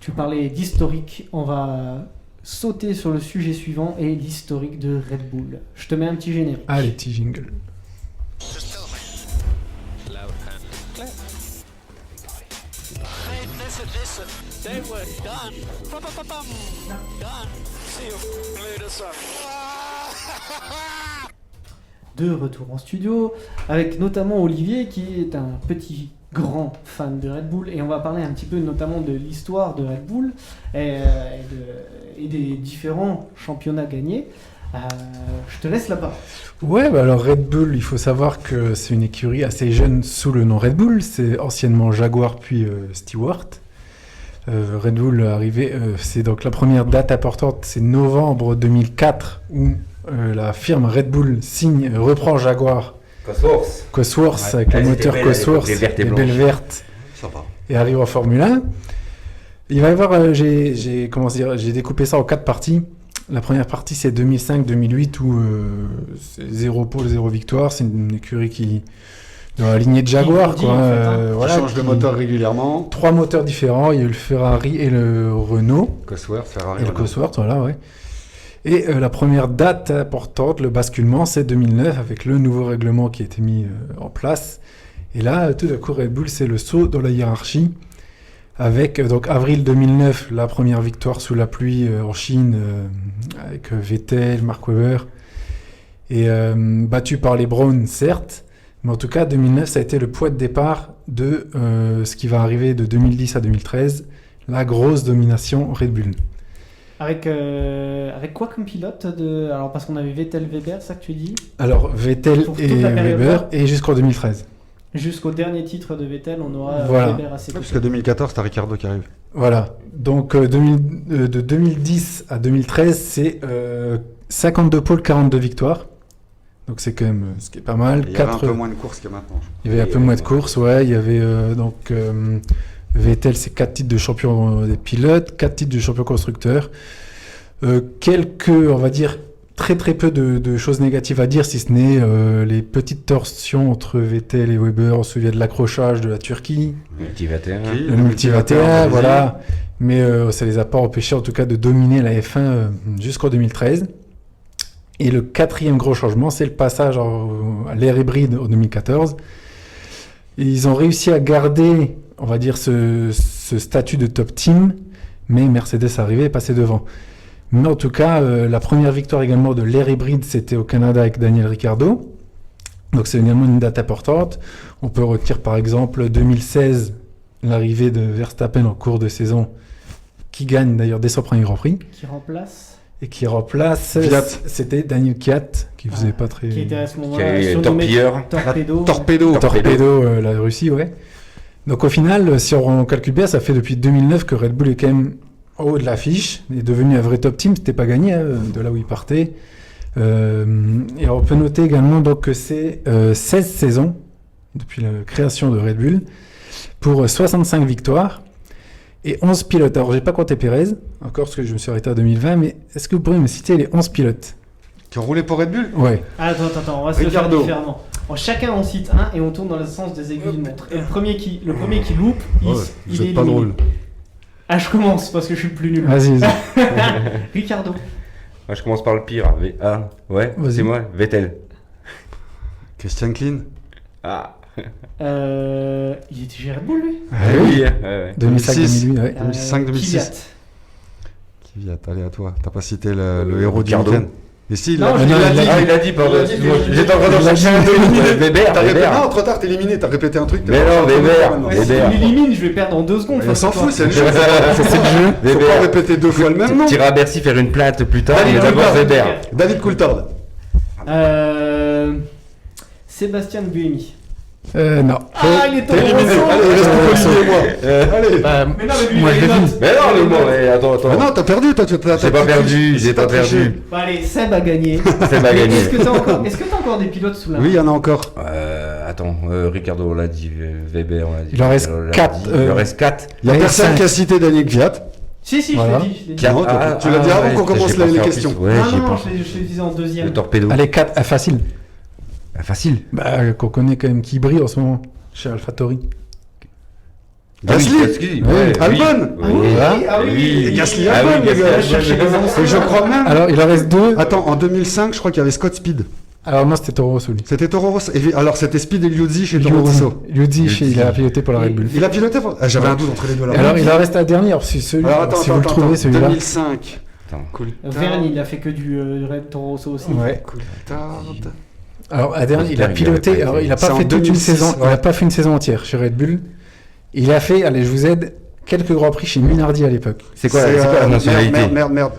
Tu parlais d'historique, on va sauter sur le sujet suivant et l'historique de Red Bull. Je te mets un petit générique. Allez, petit jingle. They were done. Done. See you later, son. De retour en studio, avec notamment Olivier qui est un petit grand fan de Red Bull, et on va parler un petit peu notamment de l'histoire de Red Bull et des différents championnats gagnés. Je te laisse la parole. Ouais, bah alors Red Bull, il faut savoir que c'est une écurie assez jeune sous le nom Red Bull. C'est anciennement Jaguar puis Stewart. Red Bull est arrivé, c'est donc la première date importante, c'est novembre 2004 où la firme Red Bull reprend Jaguar Cosworth avec le moteur Cosworth, les belles vertes, et arrive en Formule 1. Il va y avoir, j'ai découpé ça en 4 parties. La première partie c'est 2005-2008 où c'est 0 pôle, 0 victoire. C'est une écurie qui dans la lignée de Jaguar, quoi. En fait, voilà, change de moteur régulièrement. 3 moteurs différents, il y a eu le Ferrari et le Renault. Cosworth, Ferrari. Et le Cosworth, voilà, ouais. Et la première date importante, le basculement, c'est 2009 avec le nouveau règlement qui a été mis en place. Et là, tout d'un coup, Red Bull, c'est le saut dans la hiérarchie. Avec, donc, avril 2009, la première victoire sous la pluie en Chine, avec Vettel, Mark Webber. Et battu par les Browns, certes. Mais en tout cas, 2009, ça a été le point de départ de ce qui va arriver de 2010 à 2013, la grosse domination Red Bull. Avec quoi comme pilote alors parce qu'on avait Vettel, Weber, ça que tu dis. Alors Vettel et Weber, et jusqu'en 2013. Jusqu'au dernier titre de Vettel, on aura Weber assez tôt. Jusqu'à 2014, t'as Ricciardo qui arrive. Voilà. Donc de 2010 à 2013, c'est 52 pôles, 42 victoires. Donc c'est quand même ce qui est pas mal. Il y avait un peu moins de courses que maintenant. Il y avait un peu moins de courses, ouais. Il y avait Vettel, c'est 4 titres de champion des pilotes, 4 titres de champion constructeur. Quelques, on va dire, très très peu de choses négatives à dire, si ce n'est les petites torsions entre Vettel et Weber. On se souvient de l'accrochage de la Turquie. Le multi 21, voilà. Mais ça les a pas empêchés en tout cas de dominer la F1 jusqu'en 2013. Et le 4e gros changement, c'est le passage à l'ère hybride en 2014. Et ils ont réussi à garder, on va dire, ce statut de top team, mais Mercedes arrivait et passait devant. Mais en tout cas, la première victoire également de l'ère hybride, c'était au Canada avec Daniel Ricciardo. Donc c'est également une date importante. On peut retirer par exemple 2016, l'arrivée de Verstappen en cours de saison, qui gagne d'ailleurs dès son premier Grand Prix. Qui remplace Fiat. C'était Daniel Kiat qui faisait pas très. Qui était à ce moment-là Torpedo, la Russie, ouais. Donc au final, si on calcule bien, ça fait depuis 2009 que Red Bull est quand même en haut de l'affiche, est devenu un vrai top team. C'était pas gagné de là où il partait. Et on peut noter également donc que c'est 16 saisons depuis la création de Red Bull pour 65 victoires. Et 11 pilotes. Alors, j'ai pas compté Pérez, encore parce que je me suis arrêté à 2020, mais est-ce que vous pourriez me citer les 11 pilotes qui ont roulé pour Red Bull? Ouais. Attends, on va se le faire différemment. Chacun on cite un et on tourne dans le sens des aiguilles de montre. Et le premier qui loupe, il est pas éliminé. drôle. Je commence parce que je suis le plus nul. Vas-y. Ricciardo. Moi, je commence par le pire. Ouais, vas-y. C'est moi, Vettel. Christian Klein. Il était chez Red Bull lui. Oui. 2005-2008, ouais. 2005-2006. Kvyat, allez à toi. T'as pas cité le héros du week-end. Et si, il a dit, pardon. J'étais en train d'en chercher un Weber. Non, trop tard, t'es éliminé. T'as répété un truc. Mais non, Weber. Si tu m'élimines, je vais perdre en 2 secondes. On s'en fout, c'est le jeu. C'est le jeu. Faut pas répéter 2 fois le même nom. Tu iras à Bercy faire une plainte plus tard. Et d'abord Weber. David Coulthard. Sébastien Buemi. Non. Il est T'es éliminé. Allez, reste pour Olivier et moi. Allez. Mais non, mais lui, Moi, il je a les devine. notes. Mais non, le mot, attends. Mais non, t'as perdu. J'ai pas perdu, j'ai pas perdu. Bon, allez, Seb a gagné. Seb a gagné. Est-ce que t'as encore des pilotes sous la main? Oui, il y en a encore. Attends, Ricciardo, on l'a dit, Weber, on l'a dit. Il en reste 4. Il en reste 4. Il y a personne qui a cité Daniel Kvyat. Si, Voilà. je l'ai dit. Non, tu l'as dit avant qu'on commence les questions. Ouais, Non, je l'ai disais en deuxième. Le torpedo. Allez, 4, facile. Facile. Qu'on connaît quand même qui brille en ce moment chez AlphaTauri. Gasly. Ouais. Albon. Oui. Et Gasly, Ah Albon, oui, les gars. Gasly. Et je crois même. Alors, il en reste 2. Attends, en 2005, je crois qu'il y avait Scott Speed. Alors, moi, c'était Toro Rosso, lui. C'était Toro Rosso. Alors, c'était Speed et Liuzzi chez Toro Rosso. Liuzzi, il a piloté pour la Red Bull. Il a piloté pour... J'avais un doute entre les deux là. Et alors, il en reste un dernier. Alors, si vous le trouvez, celui-là. 2005. Verne, il a fait que du Red Toro Rosso aussi. Ouais. Coulthard. Alors, à dernier, il a Coulthard, piloté. il avait Alors, il a C'est pas en fait toute une 2006, saison. Il ouais. a pas fait une saison entière chez Red Bull. Il a fait, allez, je vous aide, quelques grands prix chez Minardi à l'époque. C'est quoi la nationalité? Merde.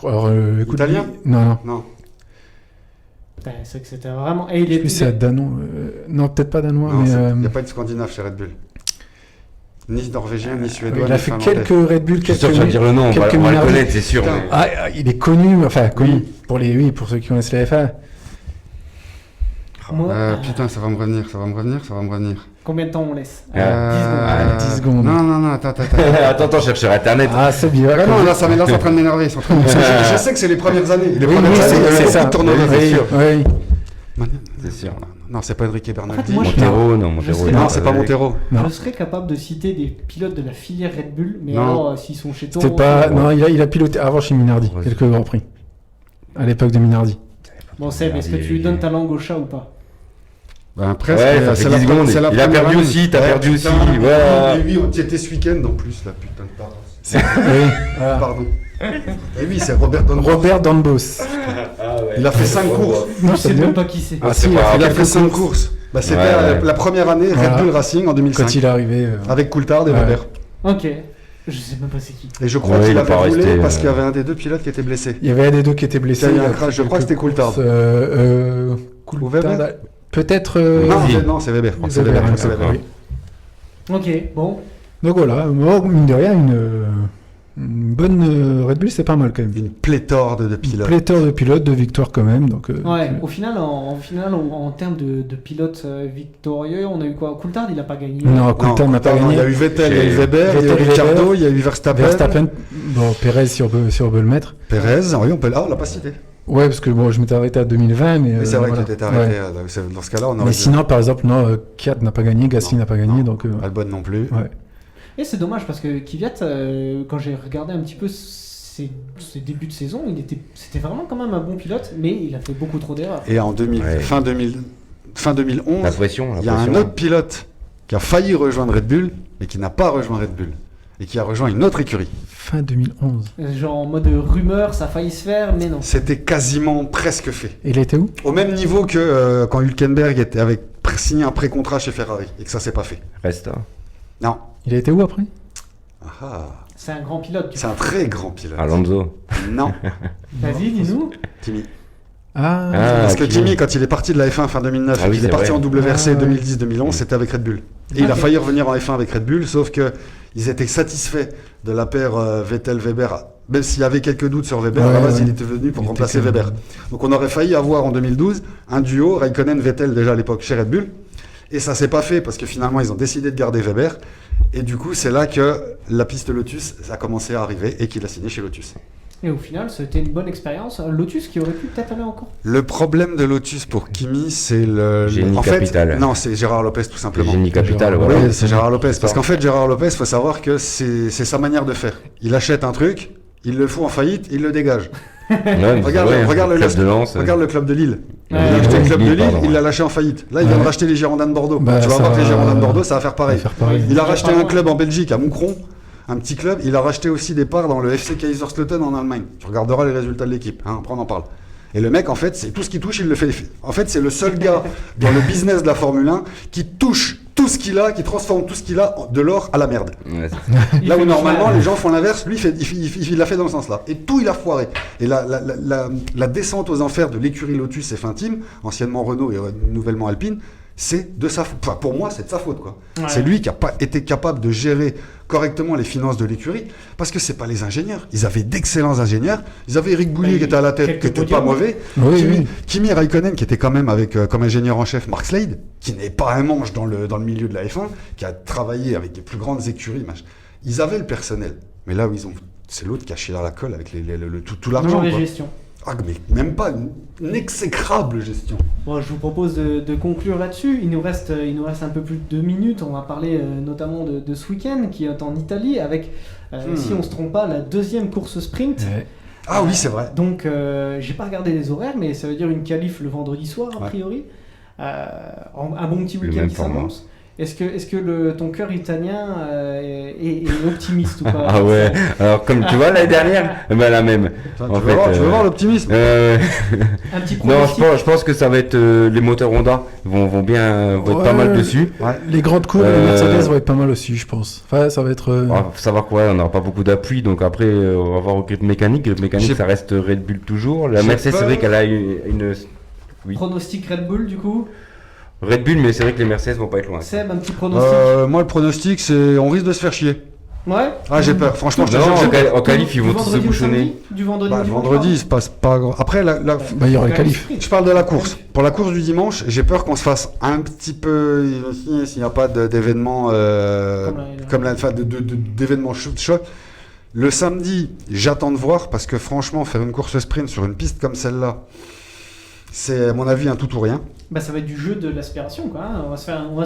Alors, écoute, Italien? Non. Non. Putain, c'est que c'était vraiment. Et il Je sais plus si c'est danois. Non, peut-être pas danois, Non, mais. il n'y a pas de Scandinave chez Red Bull. Ni norvégien, ni suédois, Il a ni fait finlandais. quelques Red Bull, Je suis quelques. sûr que tu vas dire le nom, on va le Minardi. connaître, c'est sûr. Putain. mais- Ah, il est connu, enfin connu pour ceux qui connaissent la F1. Moi, Putain, ça va me revenir. combien de temps on laisse Ah, 10 secondes. Non, attends. Attends, cherche sur internet. Ah, c'est bien. Ah non, là, c'est en train de m'énerver. Je sais que c'est les premières années. Les Oui, premières années, il y avait c'est beaucoup ça. de tournois, Oui, c'est sûr. oui. C'est sûr. Non, c'est pas Enrique Bernaldi. moi, Montero, non, je Montero. serais- Non, c'est pas Montero. Non. Je serais capable de citer des pilotes de la filière Red Bull, mais Non. alors s'ils sont chez Toro C'était pas. Rosso- Non, il a piloté avant chez Minardi, Ouais. quelques grands prix. À l'époque de Minardi. Bon, Seb, est-ce que tu lui donnes ta langue au chat ou pas? Ben, presque. Ouais, ça fait 10 secondes. Il a perdu aussi, t'as perdu aussi. Voilà. Et oui, tu étais ce week-end en plus, la putain de paroisse. Oui, voilà. Pardon. Et oui, c'est Robert Don. Robert Dambos. Il a fait 5 courses. Non, Je sais c'est même bien. pas qui c'est. Ah, c'est si, pas Il a grave. fait 5 courses. Bah, c'était Ouais. la première année Red Voilà. Bull Racing en 2005. Quand il est arrivé. Avec Coulthard et Ouais. Weber. Ok. Je sais même pas c'est qui. Et je crois Ouais, qu'il il a avait pas roulé resté, parce qu'il y avait un des deux pilotes qui était blessé. Il y avait un des deux qui était blessé. Il y a eu un il a crash, je fait crois que c'était quelques Coulthard. courses, Ou Weber Peut-être. Non, c'est Weber. Je crois que c'est Weber. Weber, c'est Weber. oui. Ok, bon. Donc voilà, mine de rien, une bonne Red Bull, c'est pas mal quand même. Une pléthore de pilotes. Pléthore de pilotes, de victoires quand même. Donc, Ouais, au final, en termes de pilotes victorieux, on a eu quoi? Coulthard, il a pas gagné. Non, Coulthard n'a pas non, gagné. Il y a eu Vettel, il y a eu Chez- Weber, il y a eu Vettel, Ricciardo, Weber, il y a eu Verstappen. Verstappen, bon, Perez si on peut le mettre. Perez, oui, on l'a pas cité. Ouais, parce que bon, je m'étais arrêté à 2020, mais. Mais c'est vrai voilà. que tu t'étais arrêté. Ouais. Dans ce cas-là, on aurait Mais dû- sinon, par exemple, non, Kiat n'a pas gagné, Gasly Non, n'a pas gagné, non. donc. Albon non plus. Ouais. Et c'est dommage parce que Kvyat, quand j'ai regardé un petit peu ses débuts de saison, c'était vraiment quand même un bon pilote, mais il a fait beaucoup trop d'erreurs. Et en Ouais. fin 2011, La pression. il y a un autre pilote qui a failli rejoindre Red Bull, mais qui n'a pas rejoint Red Bull. Et qui a rejoint une autre écurie. Fin 2011. Genre en mode rumeur, ça a failli se faire, mais non. C'était quasiment presque fait. Et il était où? Au même niveau que quand Hülkenberg avait signé un pré-contrat chez Ferrari et que ça s'est pas fait. Reste. Hein. Non. Il a été où après? Ah, C'est un grand pilote. c'est un très grand pilote. Alonso. Non, Vas-y, dis-nous. Kimi. Ah, Parce que Kimi. Kimi, quand il est parti de la F1 fin 2009, Ah oui, il est c'est parti vrai. en WRC Ah, ouais. 2010-2011, c'était avec Red Bull. Et il a Ok. failli revenir en F1 avec Red Bull, sauf que ils étaient satisfaits de la paire Vettel-Weber. Même s'il y avait quelques doutes sur Weber, à la Ouais, base, ouais. il était venu pour Il remplacer était que- Weber. Donc on aurait failli avoir en 2012 un duo Raikkonen-Vettel déjà à l'époque chez Red Bull. Et ça s'est pas fait parce que finalement ils ont décidé de garder Weber. Et du coup, c'est là que la piste Lotus a commencé à arriver et qu'il a signé chez Lotus. Et au final, c'était une bonne expérience. Lotus qui aurait pu peut-être aller encore. Le problème de Lotus pour Kimi, c'est le. Génie en fait, capital. non, c'est Gérard Lopez tout simplement. Génie capital, Oui, voilà. Oui, c'est Gérard Lopez. Parce qu'en fait, Gérard Lopez, faut savoir que c'est sa manière de faire. Il achète un truc, il le fout en faillite, il le dégage. Ouais, mais Regarde, c'est vrai, regarde le club de Lens. Regarde le club de Lille. Il Ouais, a acheté le ouais, club de Lille, pardon, il ouais. l'a lâché en faillite. Là, il vient de racheter les Girondins de Bordeaux. Bah, tu vas ça voir que les va- Girondins de Bordeaux, ça va faire on pareil. va faire pareil. Il a Déjà racheté pas un loin. club en Belgique, à Moucron, un petit club. Il a racheté aussi des parts dans le FC Kaiserslautern en Allemagne. Tu regarderas les résultats de l'équipe. Hein, après, on en parle. Et le mec, en fait, c'est tout ce qu'il touche, il le fait. En fait, c'est le seul gars dans le business de la Formule 1 qui touche tout ce qu'il a, qui transforme tout ce qu'il a de l'or à la merde. Ouais, Il Là fait où le normalement chemin. les gens font l'inverse, lui il l'a fait dans le sens là. Et tout il a foiré. Et la descente aux enfers de l'écurie Lotus et Finteam, anciennement Renault et nouvellement Alpine, c'est de sa faute. Enfin, pour moi, c'est de sa faute quoi. Ouais. C'est lui qui n'a pas été capable de gérer correctement les finances de l'écurie, parce que c'est pas les ingénieurs. Ils avaient d'excellents ingénieurs. Ils avaient Eric Boulier Bah, qui était à la tête, quelques qui était pas podiums. mauvais. Oui, oui. Kimi Raikkonen qui était quand même avec comme ingénieur en chef Mark Slade, qui n'est pas un manche dans le milieu de la F1, qui a travaillé avec les plus grandes écuries. Machin. Ils avaient le personnel, mais là où c'est l'autre qui a chié dans la colle avec tout l'argent. Mauvaise quoi. gestion. Ah, mais même pas une exécrable gestion. Bon, je vous propose de conclure là-dessus. Il nous reste un peu plus de 2 minutes. On va parler notamment de ce week-end qui est en Italie avec, si on ne se trompe pas, la 2e course sprint. Ouais. Ah oui, c'est vrai. Donc, j'ai pas regardé les horaires, mais ça veut dire une qualif le vendredi soir, a priori. Un bon petit Le week-end même qui format. s'annonce. Est-ce que ton cœur italien est optimiste ou pas? Ah ouais, alors comme tu vois l'année dernière, ben la même. Tu En veux fait, voir, tu veux voir l'optimisme? Un petit Non, pronostic. je pense que ça va être les moteurs Honda vont être pas mal dessus. Ouais. Les grandes courses, les Mercedes vont être pas mal aussi, je pense. Enfin, ça va être. Faut savoir quoi, on n'aura pas beaucoup d'appui, donc après on va voir au grip mécanique. Grip mécanique, J'ai- ça reste Red Bull toujours. La j'ai Mercedes, c'est peur. vrai qu'elle a une oui. Pronostic Red Bull du coup. Red Bull, mais c'est vrai que les Mercedes vont pas être loin. Seb, un petit pronostic. Moi, le pronostic, c'est on risque de se faire chier. Ouais. Ah, j'ai peur. Franchement, je te Non, jure, j'ai peur. en qualif, ils Du vont tous se vendredi au bouchonner. samedi Du vendredi Bah, au le dimanche, vendredi, il se passe pas grand. Après, Bah, il y aura le qualif. je parle de la course. Pour la course du dimanche, j'ai peur qu'on se fasse un petit peu s'il n'y a pas d'événements d'événements choc. Le samedi, j'attends de voir parce que franchement, faire une course sprint sur une piste comme celle-là, c'est à mon avis un tout ou rien. Bah, ça va être du jeu de l'aspiration quoi. Hein. On va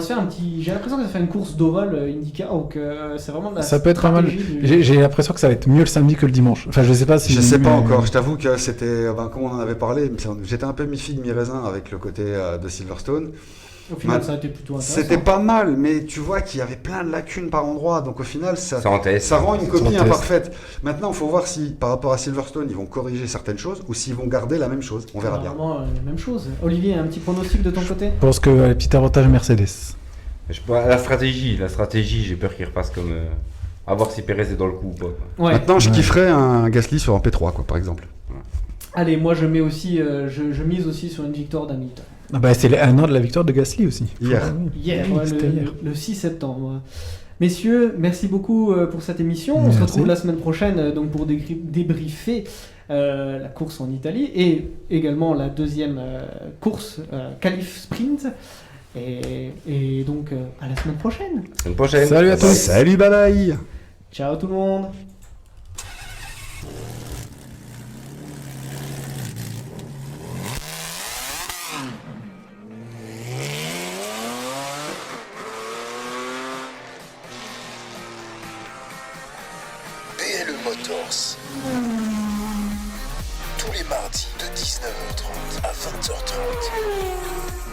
se faire un petit. J'ai l'impression que ça fait une course d'ovale IndyCar ou que c'est vraiment de la Ça peut être pas mal. stratégie J'ai l'impression que ça va être mieux le samedi que le dimanche. Enfin, je sais pas si. Je sais pas mais- encore. Je t'avoue que c'était, comme on en avait parlé, j'étais un peu mi-figue mi-raisin avec le côté de Silverstone. Au final, Ouais. ça a été plutôt intéressant. C'était pas mal, mais tu vois qu'il y avait plein de lacunes par endroit. Donc au final, ça Ça en test. rend une copie test. imparfaite. Maintenant, il faut voir si par rapport à Silverstone, ils vont corriger certaines choses ou s'ils vont garder la même chose. On verra bien. Vraiment la même chose. Olivier, un petit pronostic de ton côté? Je pense que les petits avantages Mercedes. La stratégie, j'ai peur qu'il repasse comme. À voir si Perez est dans le coup ou pas. Quoi. Ouais. Maintenant, je Ouais. kifferais un Gasly sur un P3, quoi, par exemple. Allez, moi je mets aussi, je mise aussi sur une victoire d'Hamilton. Ah bah, c'est un an de la victoire de Gasly aussi. Hier. Ah oui. Hier, Oui, ouais, c'était hier. le 6 septembre. Messieurs, merci beaucoup pour cette émission. On se Merci. retrouve la semaine prochaine donc pour débriefer la course en Italie et également la 2e course qualif sprint. Et donc à la semaine prochaine. Une prochaine. Salut à tous. Salut, bye bye. Ciao tout le monde. BLE Motors. Tous les mardis de 19h30 à 20h30.